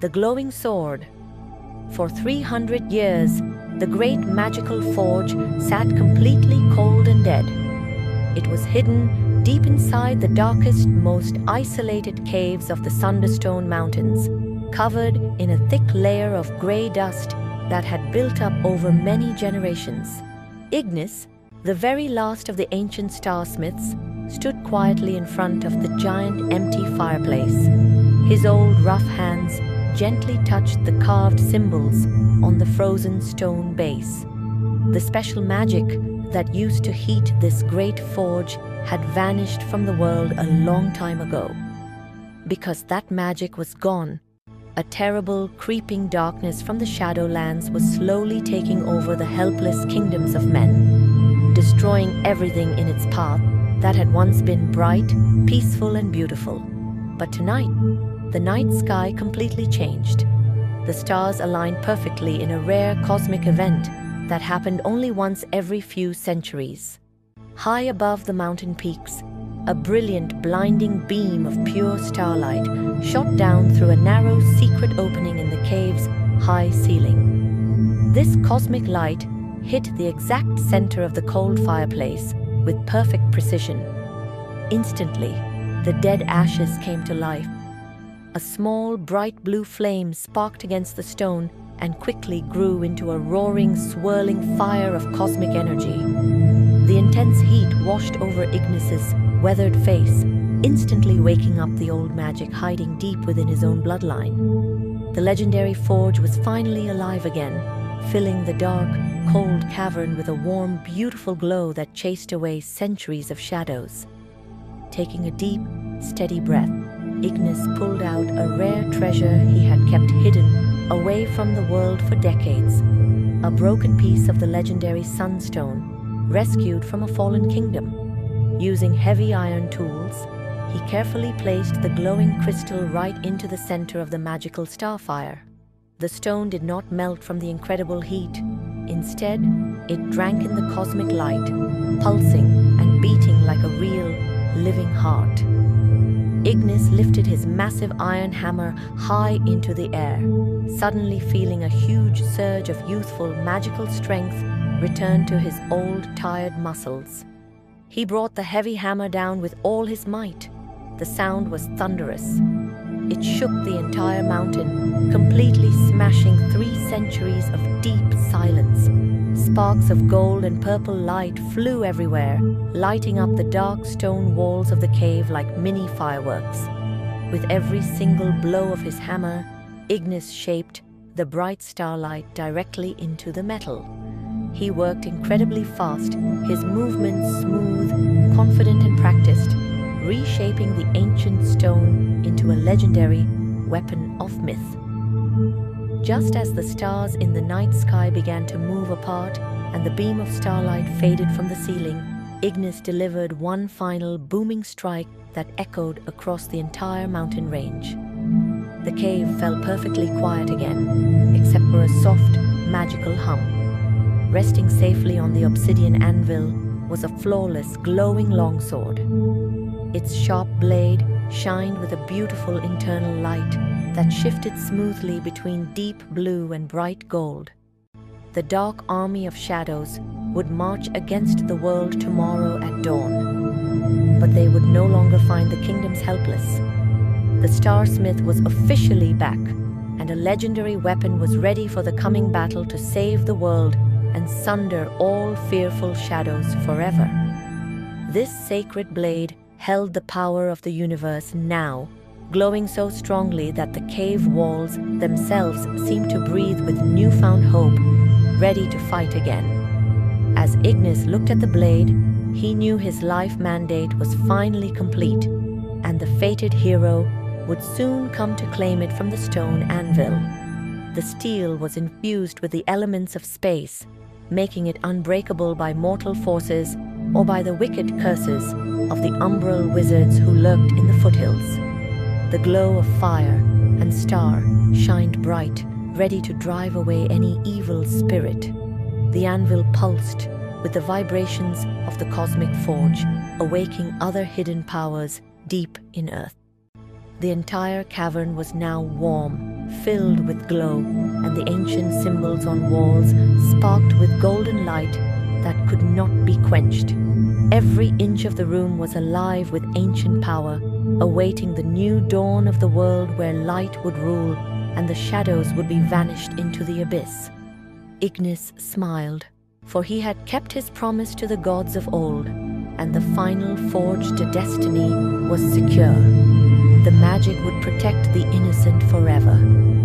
the glowing sword. For 300 years, the great magical forge sat completely cold and dead. It was hidden deep inside the darkest, most isolated caves of the Sunderstone Mountains, covered in a thick layer of grey dust that had built up over many generations. Ignis, the very last of the ancient starsmiths, stood quietly in front of the giant empty fireplace. His old rough hands gently touched the carved symbols on the frozen stone base. The special magic that used to heat this great forge had vanished from the world a long time ago. Because that magic was gone, a terrible, creeping darkness from the Shadowlands was slowly taking over the helpless kingdoms of men, destroying everything in its path that had once been bright, peaceful, and beautiful. But tonight, the night sky completely changed. The stars aligned perfectly in a rare cosmic event that happened only once every few centuries. High above the mountain peaks, a brilliant, blinding beam of pure starlight shot down through a narrow, secret opening in the cave's high ceiling. This cosmic light hit the exact center of the cold fireplace with perfect precision. Instantly, the dead ashes came to life. A small, bright blue flame sparked against the stone and quickly grew into a roaring, swirling fire of cosmic energy. The intense heat washed over Ignis's weathered face, instantly waking up the old magic hiding deep within his own bloodline. The legendary forge was finally alive again, filling the dark, cold cavern with a warm, beautiful glow that chased away centuries of shadows. Taking a deep, steady breath, Ignis pulled out a rare treasure he had kept hidden away from the world for decades, a broken piece of the legendary sunstone, rescued from a fallen kingdom. Using heavy iron tools, he carefully placed the glowing crystal right into the center of the magical starfire. The stone did not melt from the incredible heat. Instead, it drank in the cosmic light, pulsing and beating like a real, living heart. Ignis lifted his massive iron hammer high into the air, suddenly feeling a huge surge of youthful, magical strength return to his old, tired muscles. He brought the heavy hammer down with all his might. The sound was thunderous. It shook the entire mountain, completely smashing 3 centuries of deep silence. Sparks of gold and purple light flew everywhere, lighting up the dark stone walls of the cave like mini fireworks. With every single blow of his hammer, Ignis shaped the bright starlight directly into the metal. He worked incredibly fast, his movements smooth, confident and practiced, reshaping the ancient stone into a legendary weapon of myth. Just as the stars in the night sky began to move apart and the beam of starlight faded from the ceiling, Ignis delivered one final booming strike that echoed across the entire mountain range. The cave fell perfectly quiet again, except for a soft, magical hum. Resting safely on the obsidian anvil was a flawless, glowing longsword. Its sharp blade shined with a beautiful internal light that shifted smoothly between deep blue and bright gold. The dark army of shadows would march against the world tomorrow at dawn. But they would no longer find the kingdoms helpless. The Starsmith was officially back, and a legendary weapon was ready for the coming battle to save the world and sunder all fearful shadows forever. This sacred blade held the power of the universe now, glowing so strongly that the cave walls themselves seemed to breathe with newfound hope, ready to fight again. As Ignis looked at the blade, he knew his life mandate was finally complete, and the fated hero would soon come to claim it from the stone anvil. The steel was infused with the elements of space, making it unbreakable by mortal forces or by the wicked curses of the umbral wizards who lurked in the foothills. The glow of fire and star shined bright, ready to drive away any evil spirit. The anvil pulsed with the vibrations of the cosmic forge, awaking other hidden powers deep in earth. The entire cavern was now warm, filled with glow, and the ancient symbols on walls sparked with golden light that could not be quenched. Every inch of the room was alive with ancient power, awaiting the new dawn of the world where light would rule and the shadows would be vanished into the abyss. Ignis smiled, for he had kept his promise to the gods of old, and the final forged destiny was secure. The magic would protect the innocent forever.